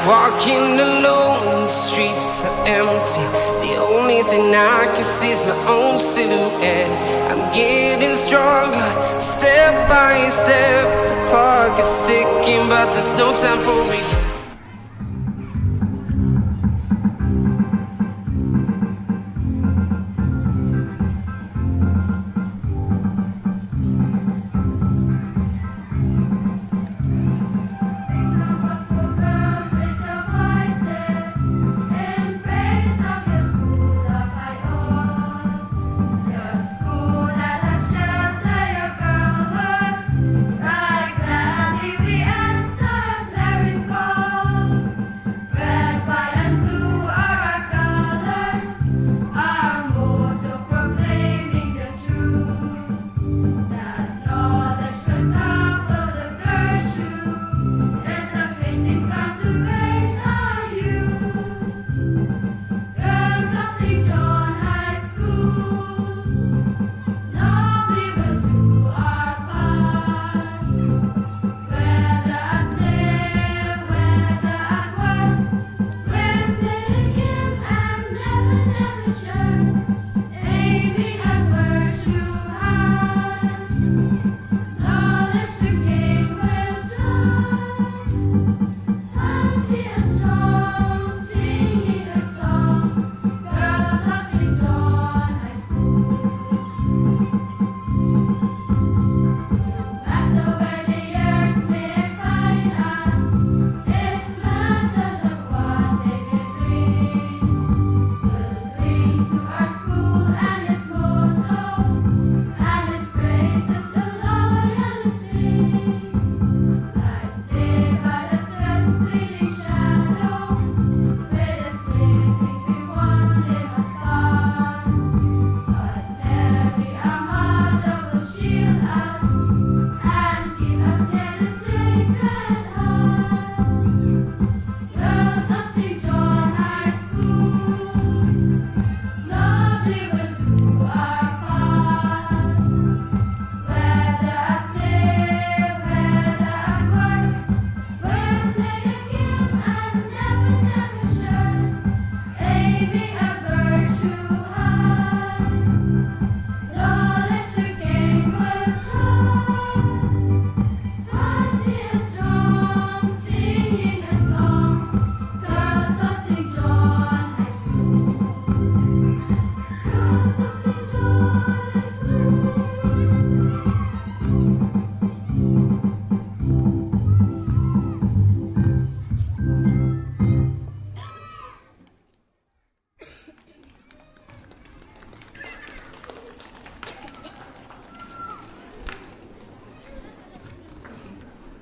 Walking alone, the streets are empty. The only thing I can see is my own silhouette. I'm getting stronger, step by step. The clock is ticking, but there's no time for me.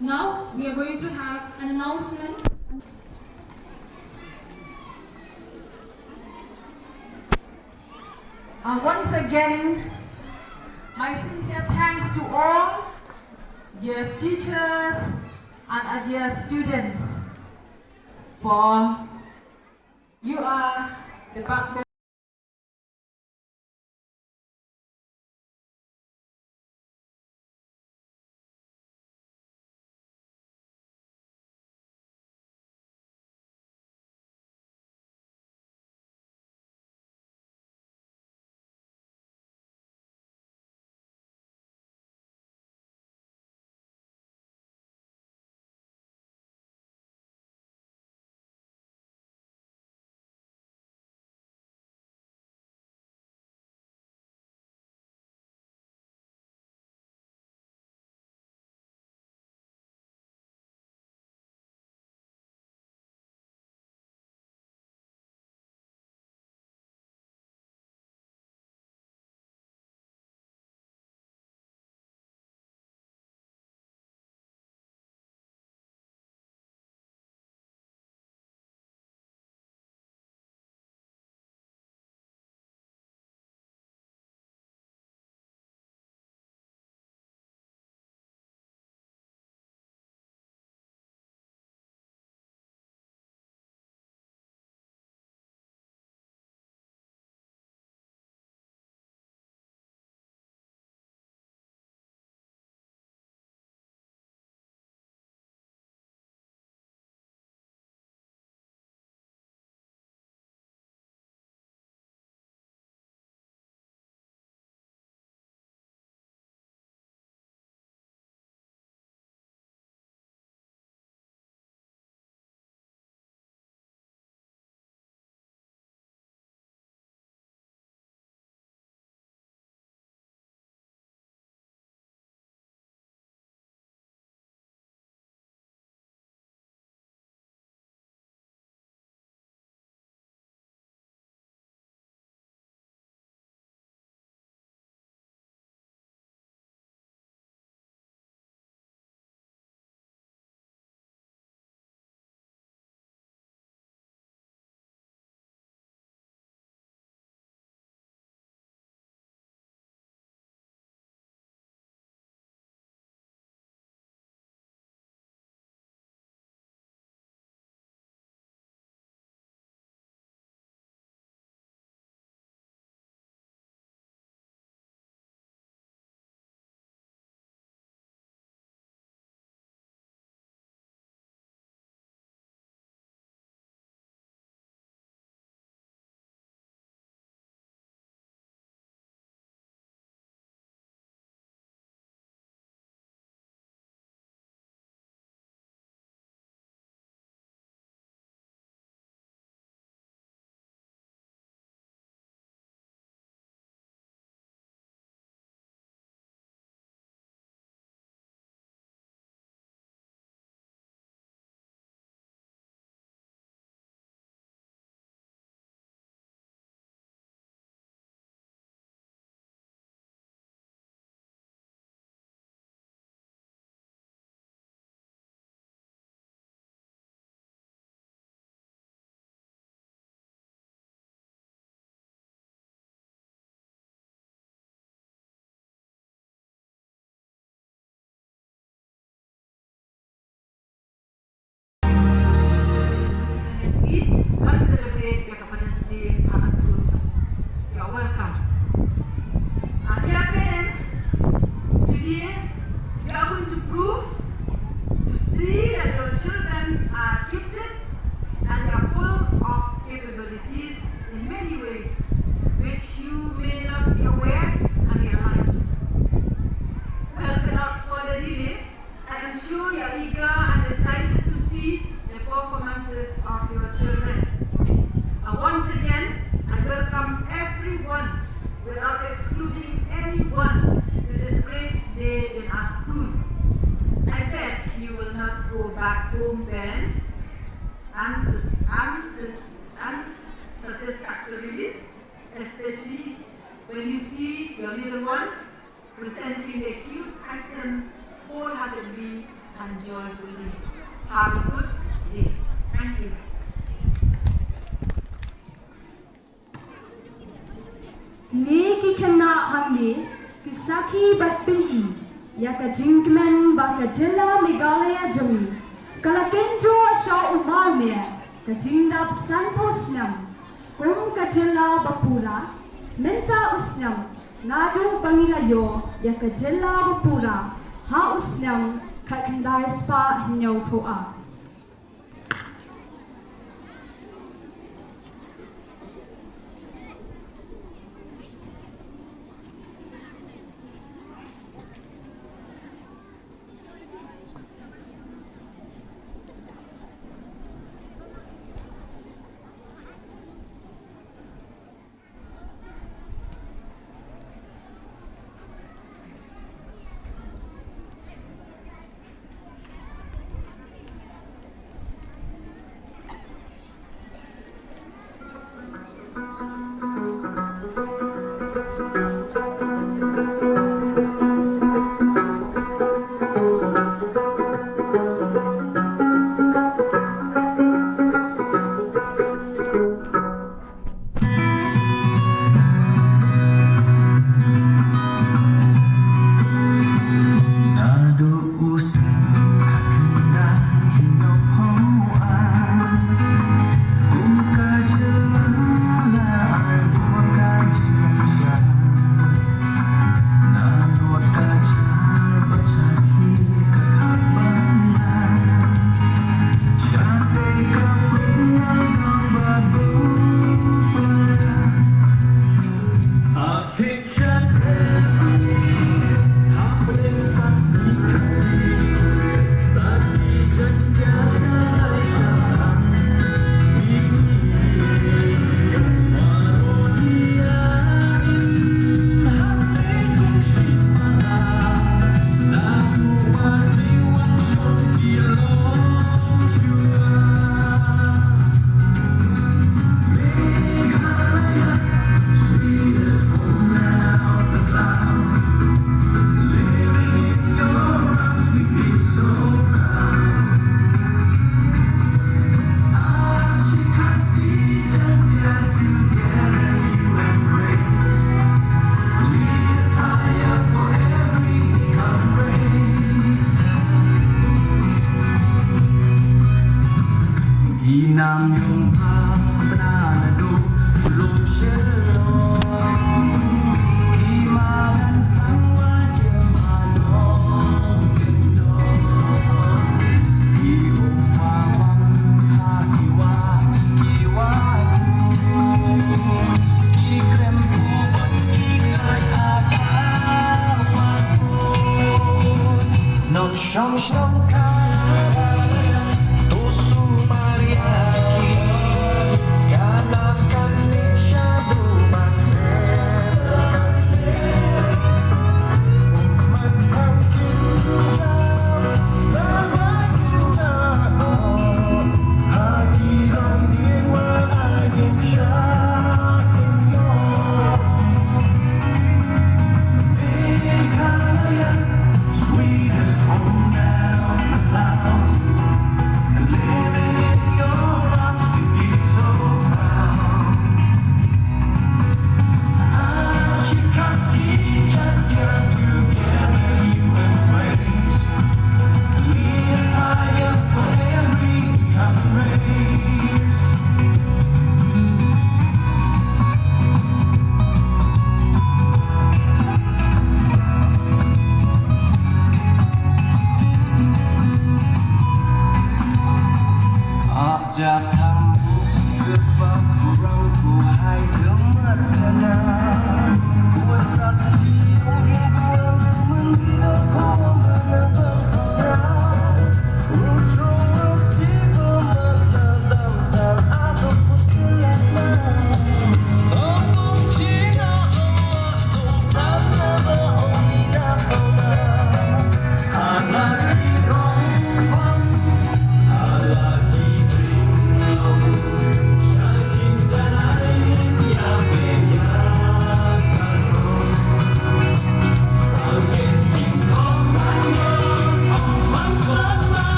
Now we are going to have an announcement. Once again, my sincere thanks to all dear teachers and dear students, for you are the backbone everyone, without excluding anyone, to this great day in our school. I bet you will not go back home, parents, unsatisfactorily, especially when you see your little ones presenting their cute items wholeheartedly and joyfully. Have a good day. Thank you. Neki kena hamni kisaki bat pili ya ka jingmen ba ka jela Meghalaya jami kala kendro sha umar me ka jingdap sanposnam kum ka jela bapura menta usnam nadu bangilayo ya ka jela bapura ha usnam ka kandar spa nyau poa. Sweetest home now.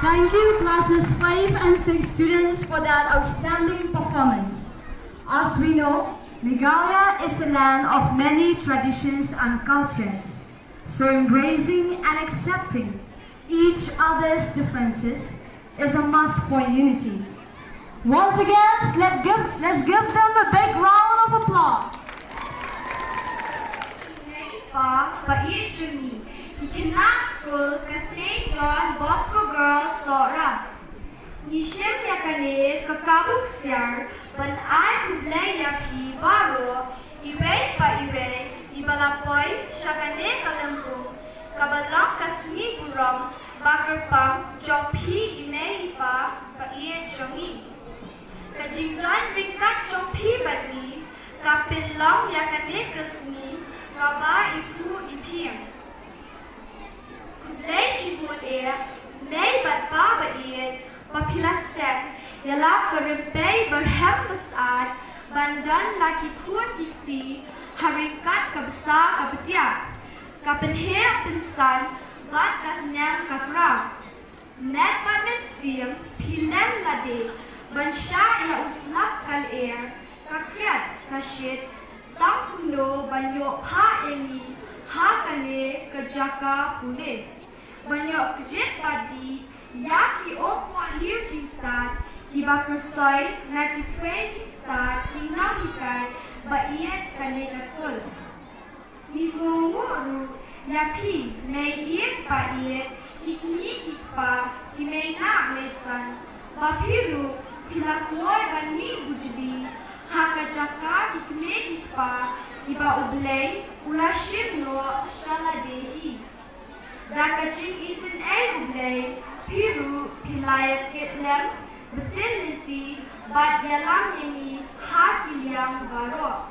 Thank you, classes 5 and 6 students, for that outstanding performance. As we know, Meghalaya is a land of many traditions and cultures, so embracing and accepting each other's differences is a must for unity. Once again, let's give them a big round of applause. School ka St. John Bosco Girls Sora. Nishim yakane kakabuk siyar ban ay kudlay yapi baro iway pa iway ibalapoy syakane kalampung kabalong kasni buram bakar pang jompi imay ipa pa iye jongi. Kajingdan ringkat jompi badmi kapilong yakane kasni kaba ipu ipiyang. Leishibun may but baba papilasen, yala karimpay berhem besar, bandan laki pun dikti, haringkat kabsa kabetiak, kapenhe pensan, bat kasnyam kapra. Net bat sim, pilen lade, bansya ila uslap kal kakriat, kashit, tam kuno banyo pa emi, ha kane kajaka pule. Banyak kejit padi, ya ki opo liu jingstat, ki bakar soy, na ki sway jingstat, ki nagikai, ba iet kane kasul. Ni sungu ru, ya pi, may iet pa iet, ki kni ki pa, ki may na mesan, ba piru, pilakloy bani bujbi, ha kajaka ki kne ki pa, ki ba ublay, ulashim no shaladehi. Dakaching isin ay ublay, piru, pilayat kitlem, betiliti, bat yalang ini, ha kilyang baro.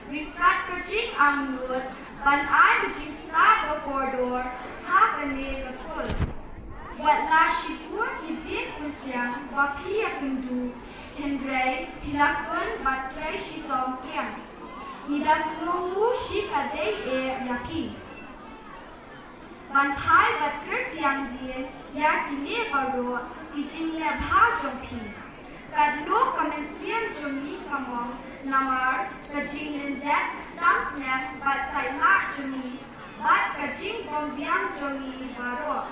Rikat kaching amnut, ban ay kaching slab o corridor, ha kane kasul. Wat lashipur idin ultyang, bapiya kundu, hendray, pilakun, batray shitom tiang. Nidas nungu shik aday yaki. Ban pai bat kert yang din, ya kine baro, kijing le bha jompi. Kad lo kamensian jomi kamong, namar, kajing lendet, das nem, bat say la jomi, bat kajing bombiang jomi baro.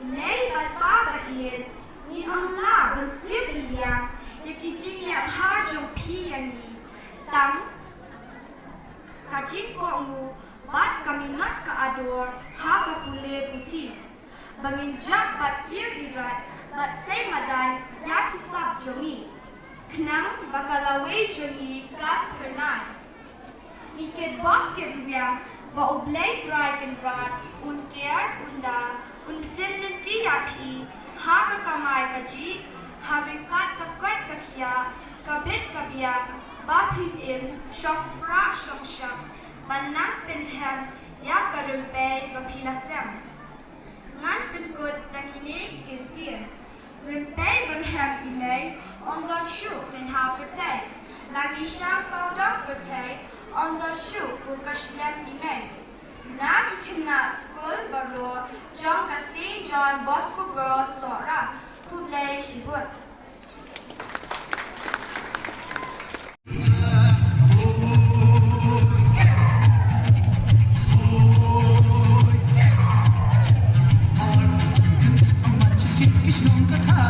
Nei bat baba iet, ni ang la ban sib iyang, ya kijing le bha jompi yani. Tang, kajing ko ngu, bat kami not ka ador, ha ka pule puti. Banginjak bat kir irat, bat say madan, ya kisap jongi. Knang bakalaway jongi, gat pernay. Iked bok kirwiyang, ba ublay dry kenrat, unker, unda, untin linti yapi, ha ka kamay kaji, haringkat kakwet kakya, kabit kabiyak, ba pin shok pra shok shok, Banang penhem, ya karumpay papilasem. Ngan penkut nakine kintir. Rumpay banhem imay, ondan shuk den ha pertay. Lagi syam saudam pertay, ondan shuk bukaslem imay. Nagi kena school baro, jong ka St. John Bosco Girls Sora, kublay shibut. Nunca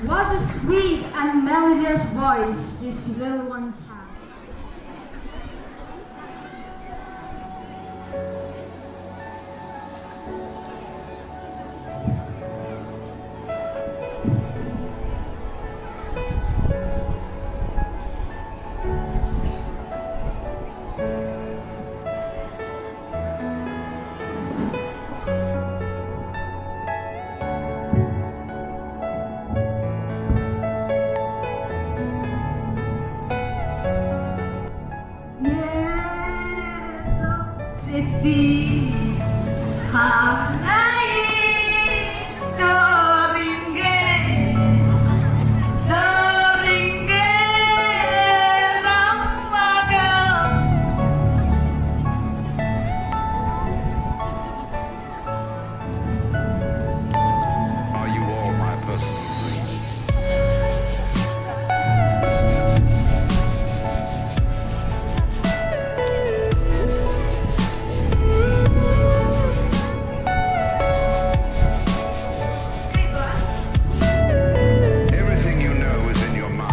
What a sweet and melodious voice these little ones have. Are you all my personal friends? Everything you know is in your mind.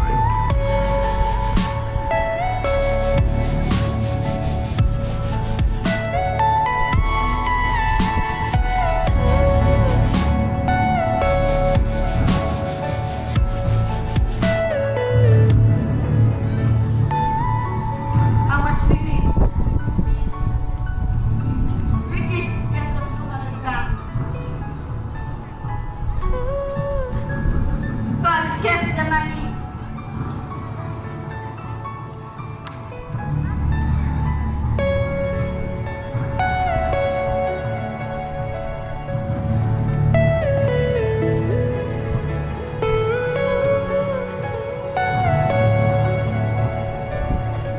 How much Ricky? Ricky, get the 200 grams. First, give the money.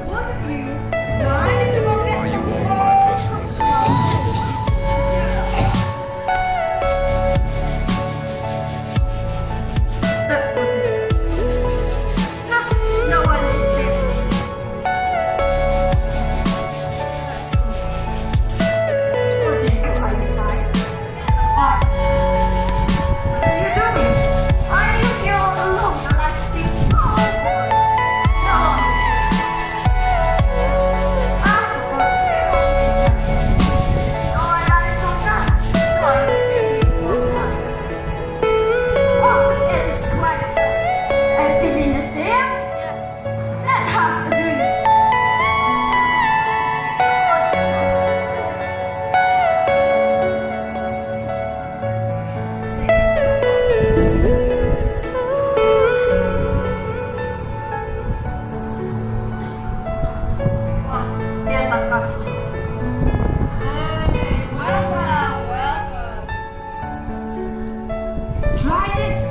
Both of you, why did you go get Are you some all more? my personal friends? Let's put this. No one is there. What are you doing? Are you here all alone? You're like 6 pounds. No. No, I gotta go down. No, I'm really going. Oh, it's quite. I'm feeling the same. Let's have a drink. Boss, here's our customer. Hey, welcome, welcome. Try this.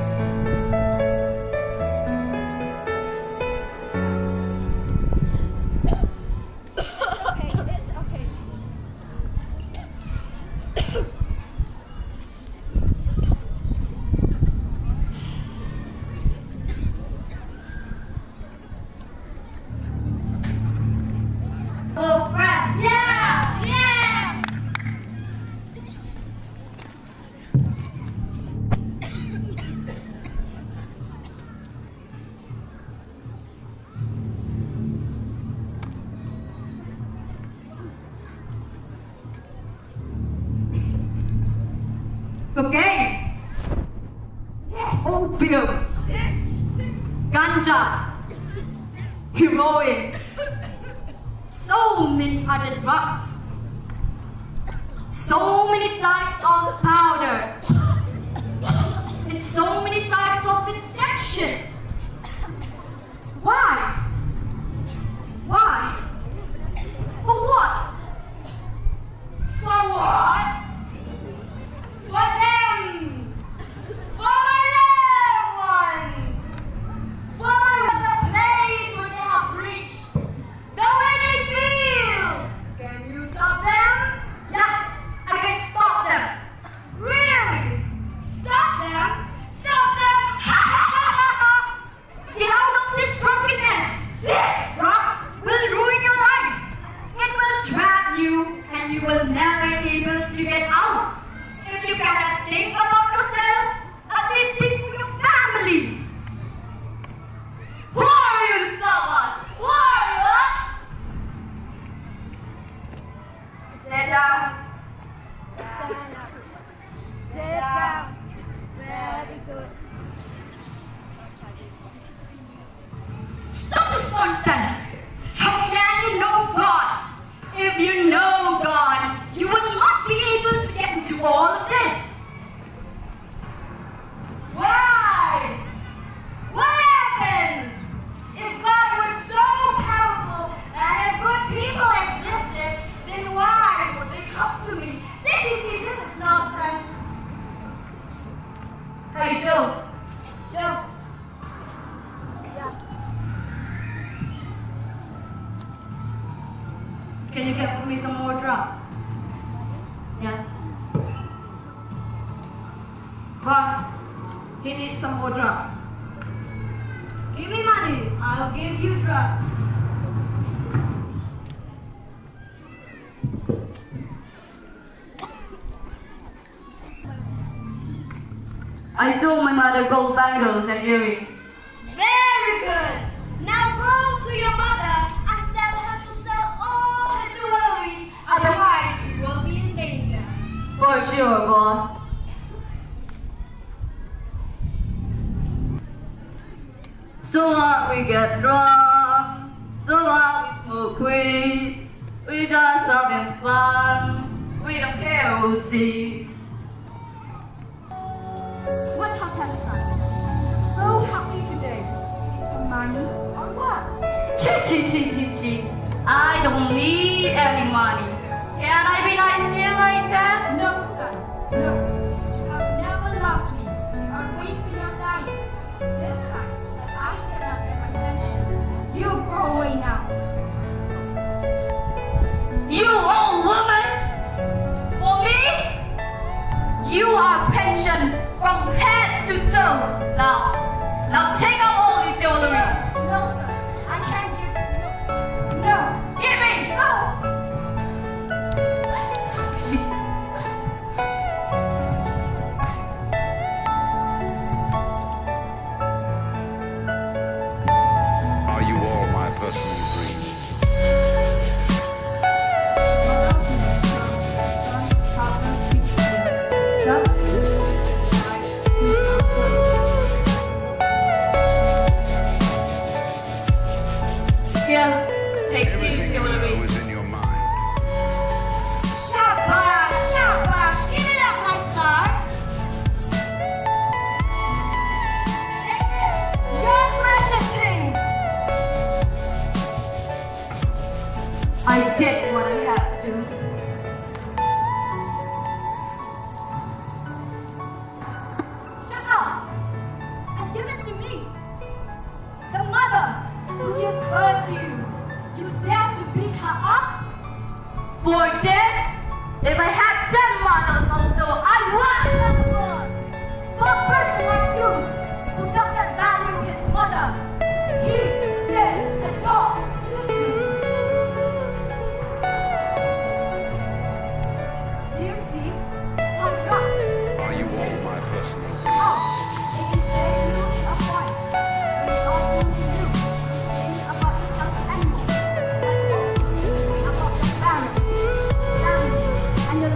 Oh, friends, yeah, yeah. Cocaine, opium, ganja, heroin, so many other drugs, so many types of powder, and so many types of injection. Why? Why? For what? For what? For them! For my loved ones! For the place where they have reached! The way they feel! Can you stop them? Yes, I can stop them! Really? Hey, Joe. Joe. Can you get for me some more drugs? Yes. Boss, he needs some more drugs. Give me money, I'll give you drugs. I sold my mother gold bangles and earrings. Very good. Now go to your mother and tell her to sell all her jewelry. Otherwise, she will be in danger. For sure, boss. So what, we get drunk. So what, we smoke weed. We just having fun. We don't care who sees. What happened, son? So happy today. For money or what? Chi. I don't need any money. Can I be nice here like that? No, son. No. You have never loved me. You are wasting your time. This time, that I did not get my pension. You go away now. You old woman! For me? You are pension from head to toe. Now take out all your jewelry. No, son. I can't give you. No. Give me! No. Are you all my personal dreams? Here, take these Everything you know jewelry. is in your mind. Shabash, shabash. Give it up, my star. Take this. Your precious things. I did what I had to do. Shut up. And give it to me. The mother who gave birth to you. You dare to beat her up? For this, if I had 10 models also, I would! For a person like you, who does not value his mother, he is a dog. Do you see how rough? Are you all my personal dreams? Oh, it is very rude to a point. But it's not rude to you. Think about the other animals, but also think about the parents, family, and the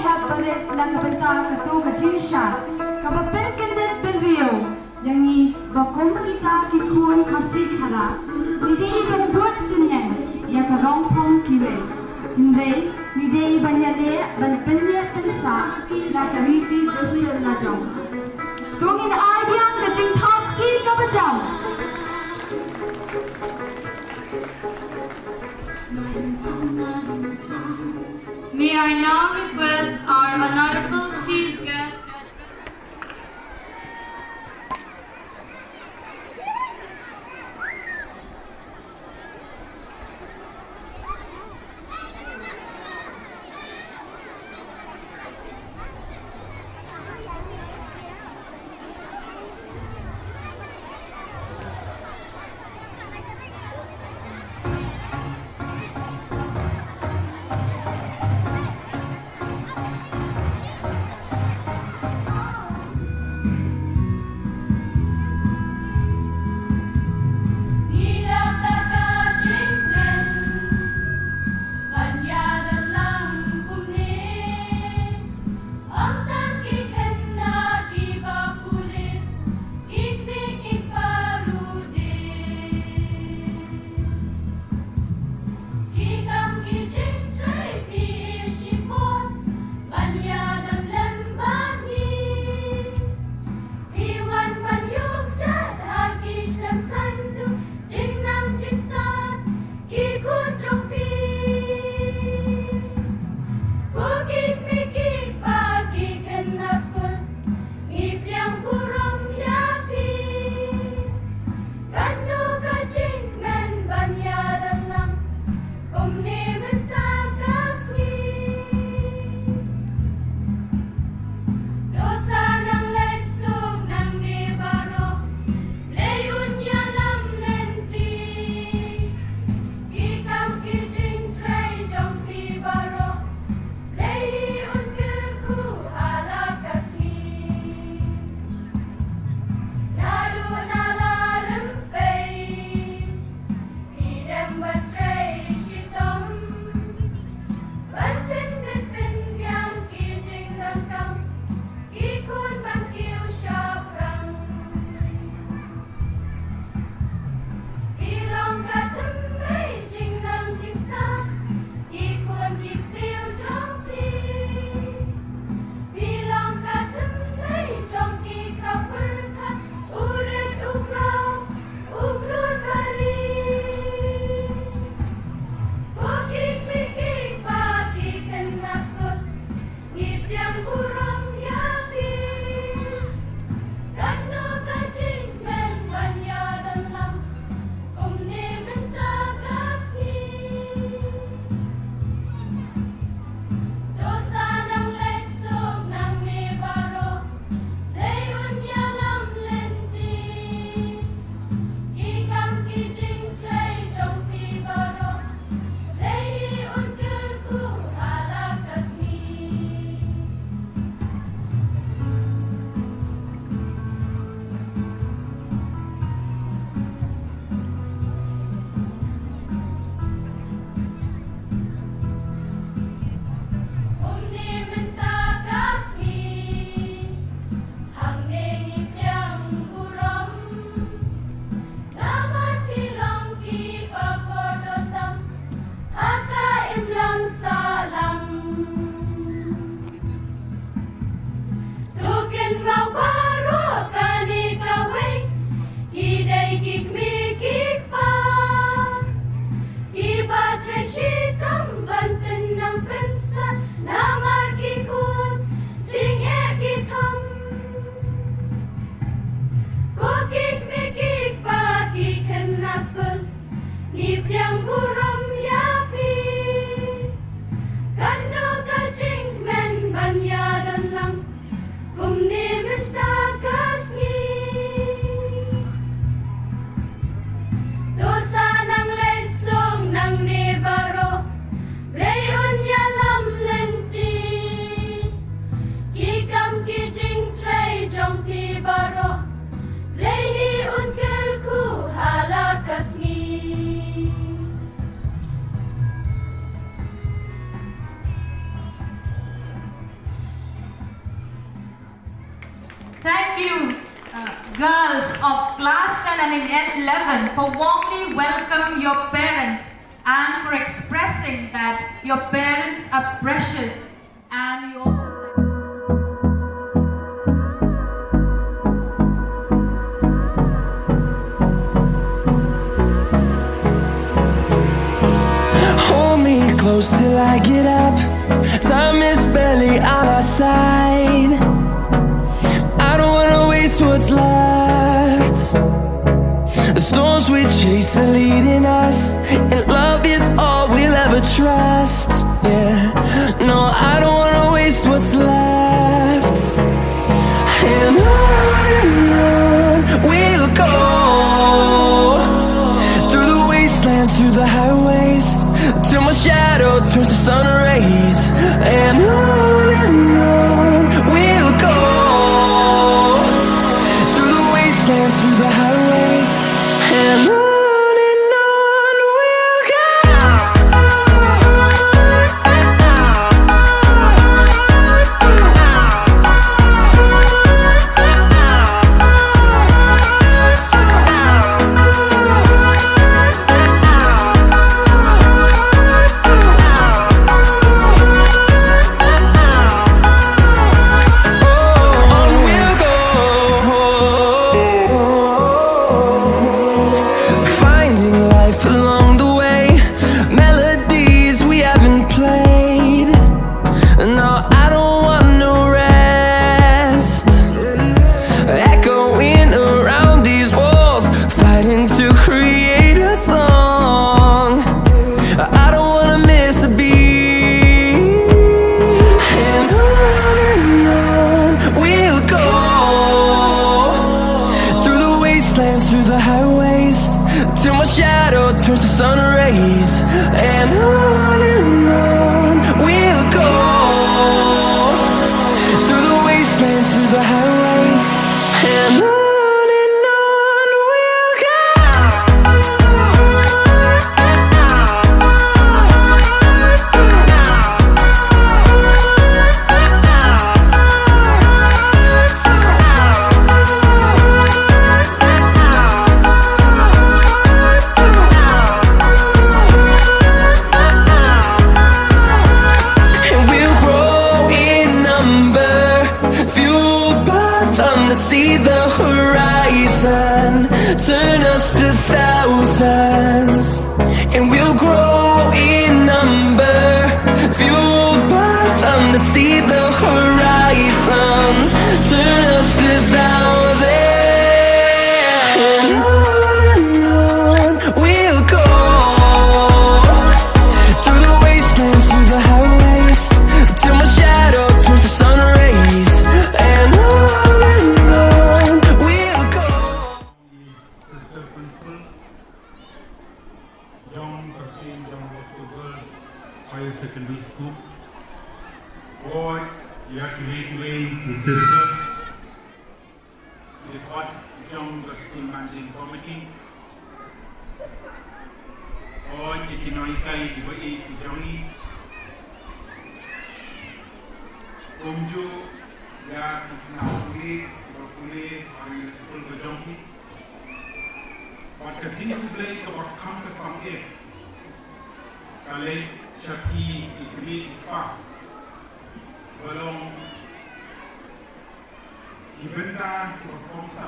lihat balik na kabanta kato kajinsya, kabapen kandet benrio, yang ni bakom kita kikun kasih hara, nide berbuat tenang, ya kerongkong kiwe, nide banyale banpenye pensa, na kariti dosi najong. Tungin ayang kajingthap ki kabajang. May I now request our Honorable Chief Guest Kumni you, girls of class 10 and in 11, for warmly welcoming your parents and for expressing that your parents are precious and you also. Hold me close till I get up. Time is barely on our side. I don't wanna waste what's left. The storms we chase are leading us, and love is all we'll ever trust. Yeah, no, I don't wanna waste what's left. And on we'll go, through the wastelands, through the highways, till my shadow turns to sun rays. And on we'll go, through the wastelands, through the highways, and on we'll go. Through the highways, till my shadow turns to sun rays. And on we'll go, through the wastelands, through the highways, and on we'll go. See the horizon, turn us to thousands, and we'll grow in number, fueled by them to see the horizon, turn us to thousands, and on we'll go, through the wastelands, through the highways, till my shadow turns to sun rays, and on. Higher Secondary School. Boy, you have to read the sisters. The hot young school managing committee. Boy, the Kinoikai, the way Johnny. Komju, ya Nakuli, Bakuli, higher school for Johnny. But continue to play the Wakanda Pamir. Kale Shaki Igri Ipa Balong Ibenta Wakosa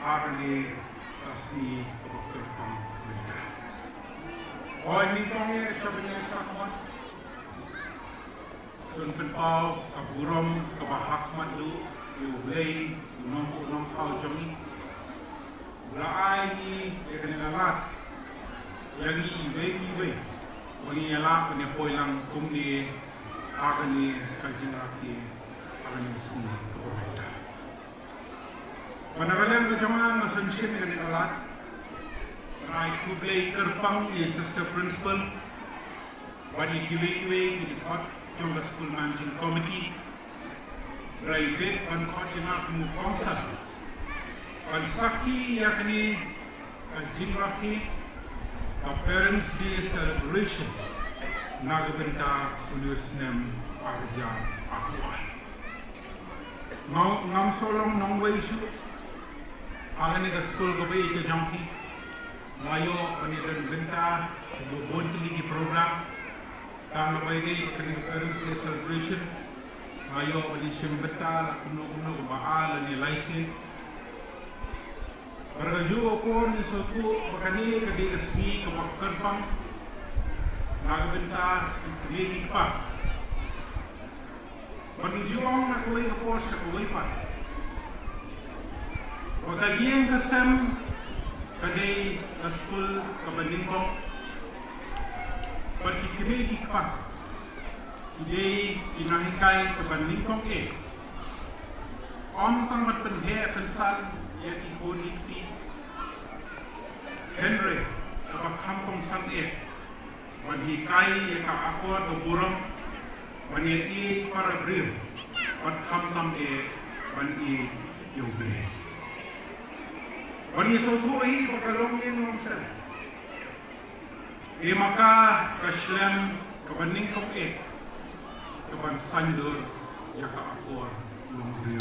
Arne Sasi Wakapam Oi Mitongye Shabanya Shakman Sun Penpau Kaburom Kabahak Matlu Yublay Unong Pau Jomi Laai ni Ekanilalat Yangi Iwe Wani yala kene poilang kumni agani kaljinaki agani sini keporta. Managalan kejangan masunsin dengan alat. Rai kublai kerpang ye sister principal. Wani kiwe di kot jumlah school managing committee. Rai bet wan kot jenak mu kongsa. Wan saki yakni kaljinaki. A Parents' Day celebration, Nagabenta Universinem Arjan Akwa. ngam solong nong wei shu angani ka school ko be ke jonki mayo ani dan benta bo bonti ki program kang bai dei kani parents day celebration mayo ani shimbeta kuno kuno ba ala ni license Baraju ko ni sotu bakani ka di resmi ka makarpang nagbenta ni pa Pag-isyong na kuwi ka po sa kuwi pa. Pagkagiyang kasam kaday ka school kabaling ko. Pag-ikimigik pa. Hindi kinahikay kabaling ko Om tang matpenhe pensal yati kunikti. Henry kapakampong san Maghikay yaka ako at burong Manyeti para brim, pat hamtam mani yubre. Mani sotu pakalong yin sel. Maka kaslam kabaning kong kaban sandur yaka akor lumbre.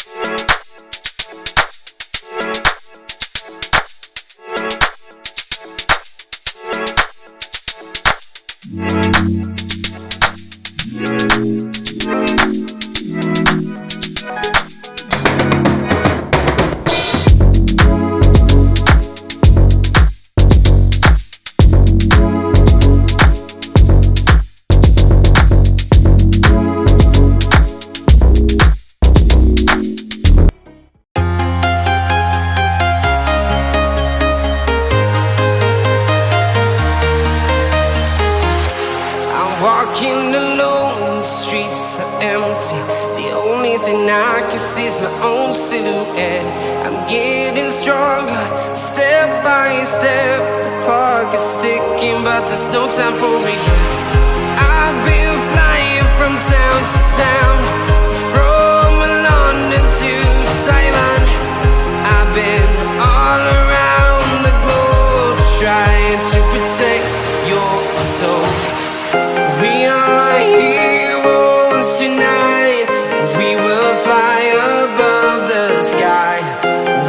Walking alone, the streets are empty. The only thing I can see is my own silhouette. I'm getting stronger, step by step. The clock is ticking, but there's no time for regrets. I've been flying from town to town, from London to Taiwan. I've been all around the globe, trying to protect your soul. We are heroes tonight. We will fly above the sky.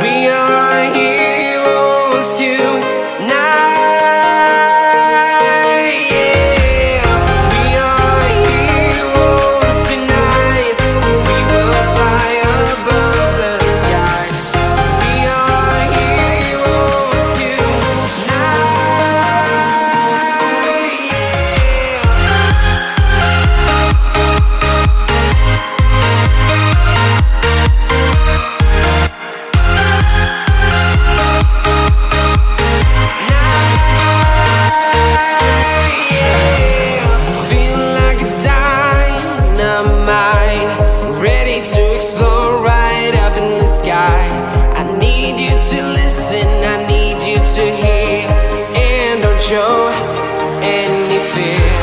We are heroes tonight. Yeah. We are heroes tonight. We will fly above the sky. We are heroes tonight. Ready to explore right up in the sky. I need you to listen, I need you to hear, and don't show any fear.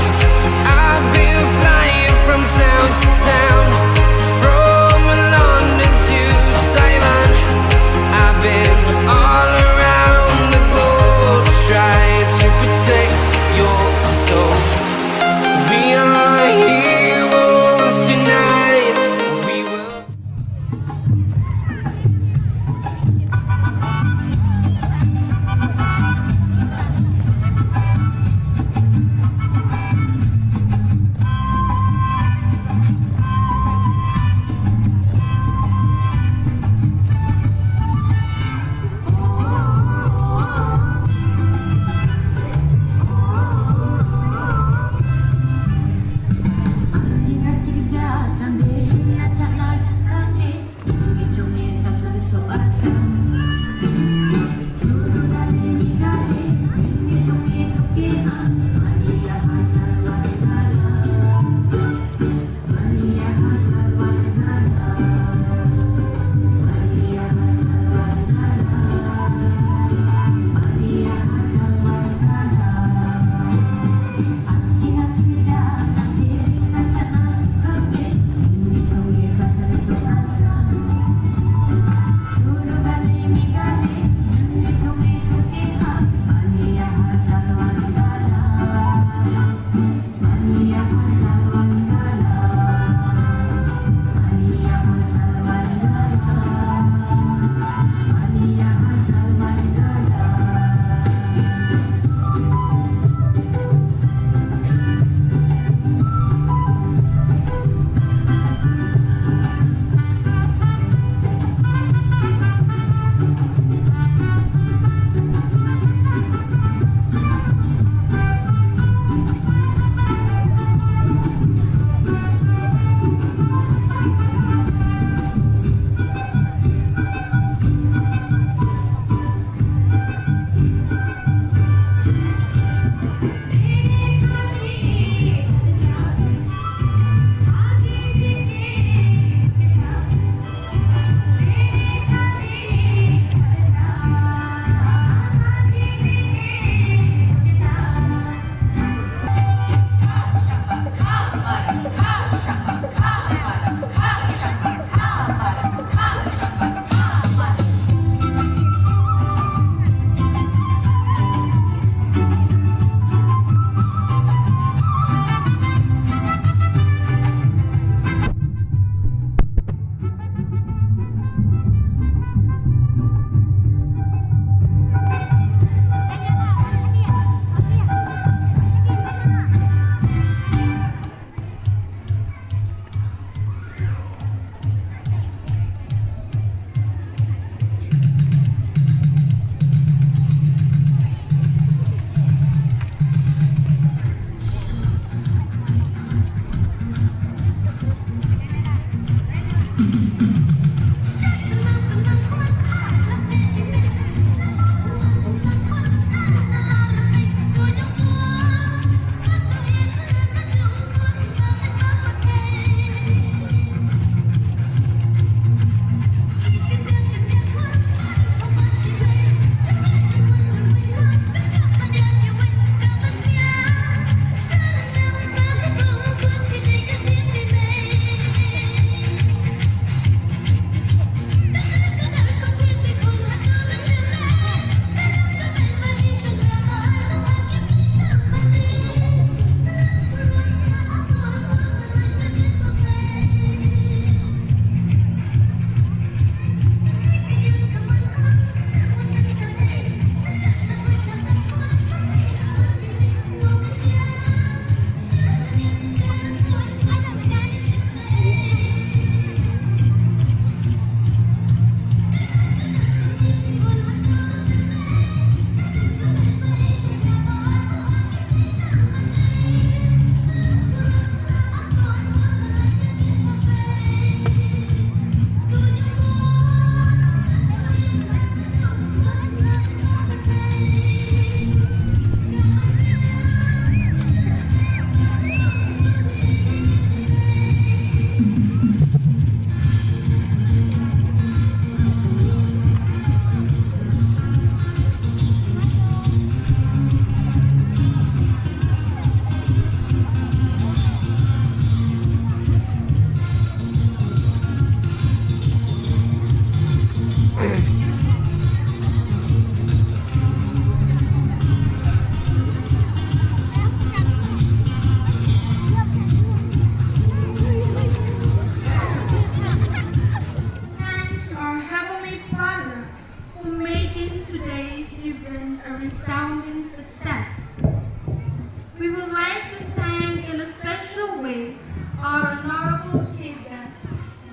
I've been flying from town to town, from London to Taiwan. I've been all around the globe, trying to protect your soul. We are heroes tonight. We will.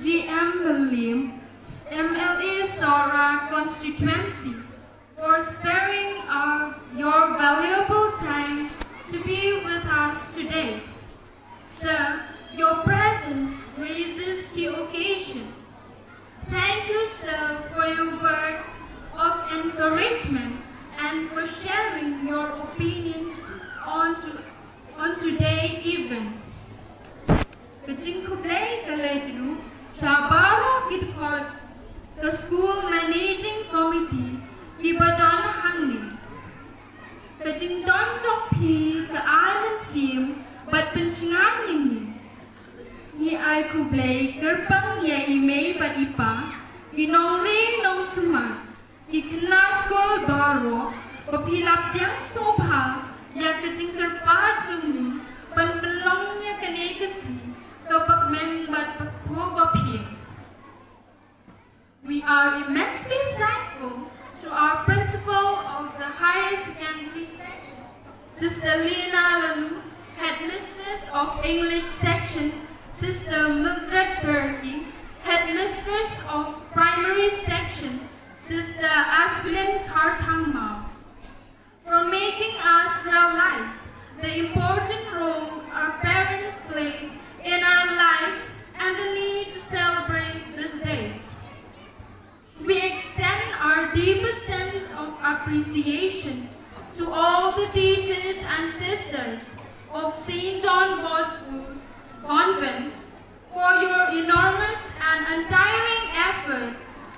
GM William, MLA Sora constituency, for sparing your valuable time to be with us today. Sir, your presence raises the occasion. Thank you, sir, for your words of encouragement and for sharing your opinions on today's event. Kajingkublay Kalebru, Shabaro Kidkot, the school managing committee, Ibadan Hangni. Kajingdon Topi, the island seam, but Pinchingan Yingi. Ni ay kublay, kerpang niya imay bat ipa, inongring nong sumar, ikna school baro, papilap yang sobha, ya kajing kerpa jungni, panpelong niya kanekasi, kapag men bat papu bapiyang. We are immensely thankful to our principal of the higher secondary section, Sister Lena Lalu, Headmistress of English section, Sister Mildred Turkey, Headmistress of Primary Section, Sister Asplin Karthangmao, for making us realize the important role our parents play in our lives and the need to celebrate this day. We extend our deepest sense of appreciation to all the teachers and sisters of St. John Bosco's Convent for your enormous and untiring effort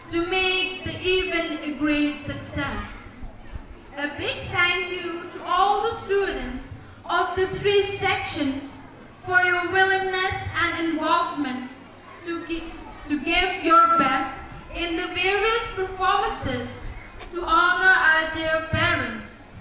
to make the event a great success. A big thank you to all the students of the 3 sections for your willingness and involvement to give your best in the various performances to honor our dear parents.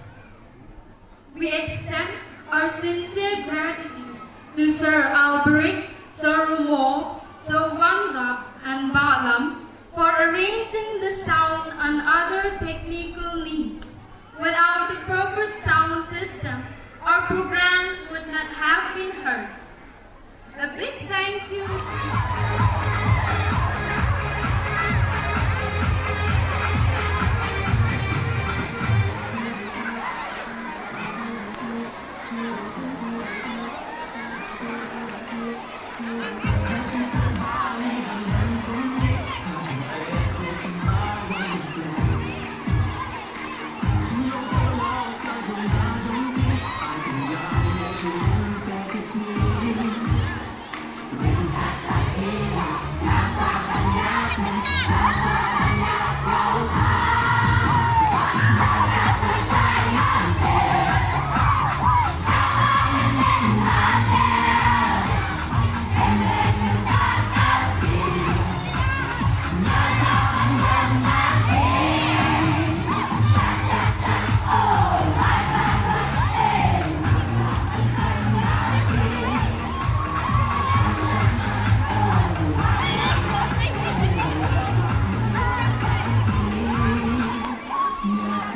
We extend our sincere gratitude to Sir Alberic, Sir Rumo, Sir Wanrap, and Balam for arranging the sound and other technical needs. Without the proper sound system, our programs would not have been heard. A big thank you